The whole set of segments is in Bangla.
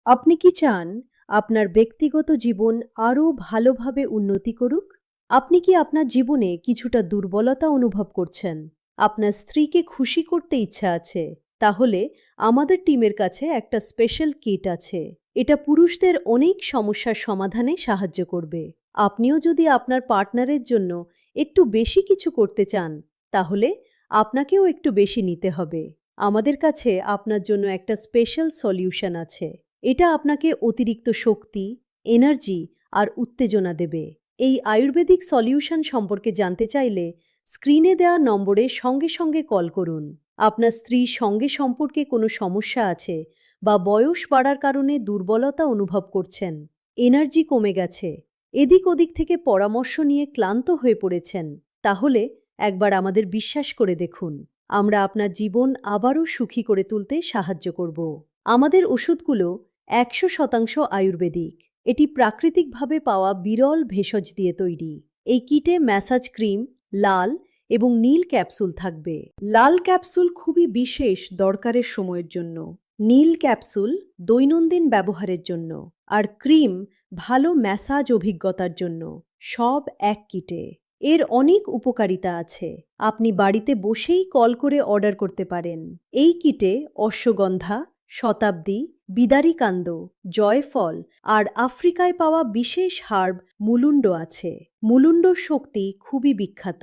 আপনি কি চান আপনার ব্যক্তিগত জীবন আরও ভালোভাবে উন্নতি করুক? আপনি কি আপনার জীবনে কিছুটা দুর্বলতা অনুভব করছেন? আপনার স্ত্রীকে খুশি করতে ইচ্ছা আছে? তাহলে আমাদের টিমের কাছে একটা স্পেশাল কিট আছে। এটা পুরুষদের অনেক সমস্যার সমাধানে সাহায্য করবে। আপনিও যদি আপনার পার্টনারের জন্য একটু বেশি কিছু করতে চান, তাহলে আপনাকেও একটু বেশি নিতে হবে। আমাদের কাছে আপনার জন্য একটা স্পেশাল সলিউশন আছে। এটা আপনাকে অতিরিক্ত শক্তি, এনার্জি আর উত্তেজনা দেবে। এই আয়ুর্বেদিক সলিউশন সম্পর্কে জানতে চাইলে স্ক্রিনে দেওয়া নম্বরে সঙ্গে সঙ্গে কল করুন। আপনার স্ত্রীর সঙ্গে সম্পর্কে কোনো সমস্যা আছে বা বয়স বাড়ার কারণে দুর্বলতা অনুভব করছেন, এনার্জি কমে গেছে, এদিক ওদিক থেকে পরামর্শ নিয়ে ক্লান্ত হয়ে পড়েছেন, তাহলে একবার আমাদের বিশ্বাস করে দেখুন। আমরা আপনার জীবন আবারও সুখী করে তুলতে সাহায্য করব। আমাদের ওষুধগুলো 100% আয়ুর্বেদিক। এটি প্রাকৃতিকভাবে পাওয়া বিরল ভেষজ দিয়ে তৈরি। এই কিটে ম্যাসাজ ক্রিম, লাল এবং নীল ক্যাপসুল থাকবে। লাল ক্যাপসুল খুবই বিশেষ দরকারের সময়ের জন্য, নীল ক্যাপসুল দৈনন্দিন ব্যবহারের জন্য, আর ক্রিম ভালো ম্যাসাজ অভিজ্ঞতার জন্য। সব এক কিটে। এর অনেক উপকারিতা আছে। আপনি বাড়িতে বসেই কল করে অর্ডার করতে পারেন। এই কিটে অশ্বগন্ধা, শতাব্দী, বিদারীকান্দ, জয়ফল আর আফ্রিকায় পাওয়া বিশেষ হার্ব মুলুন্ড আছে। মুলুন্ডর শক্তি খুবই বিখ্যাত।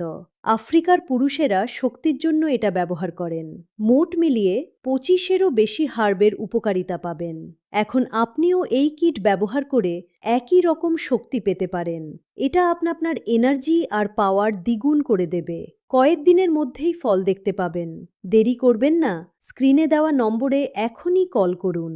আফ্রিকার পুরুষেরা শক্তির জন্য এটা ব্যবহার করেন। মোট মিলিয়ে 25-এরও বেশি হার্বের উপকারিতা পাবেন। এখন আপনিও এই কিট ব্যবহার করে একই রকম শক্তি পেতে পারেন। এটা আপনার এনার্জি আর পাওয়ার দ্বিগুণ করে দেবে। কয়েকদিনের মধ্যেই ফল দেখতে পাবেন। দেরি করবেন না, স্ক্রিনে দেওয়া নম্বরে এখনই কল করুন।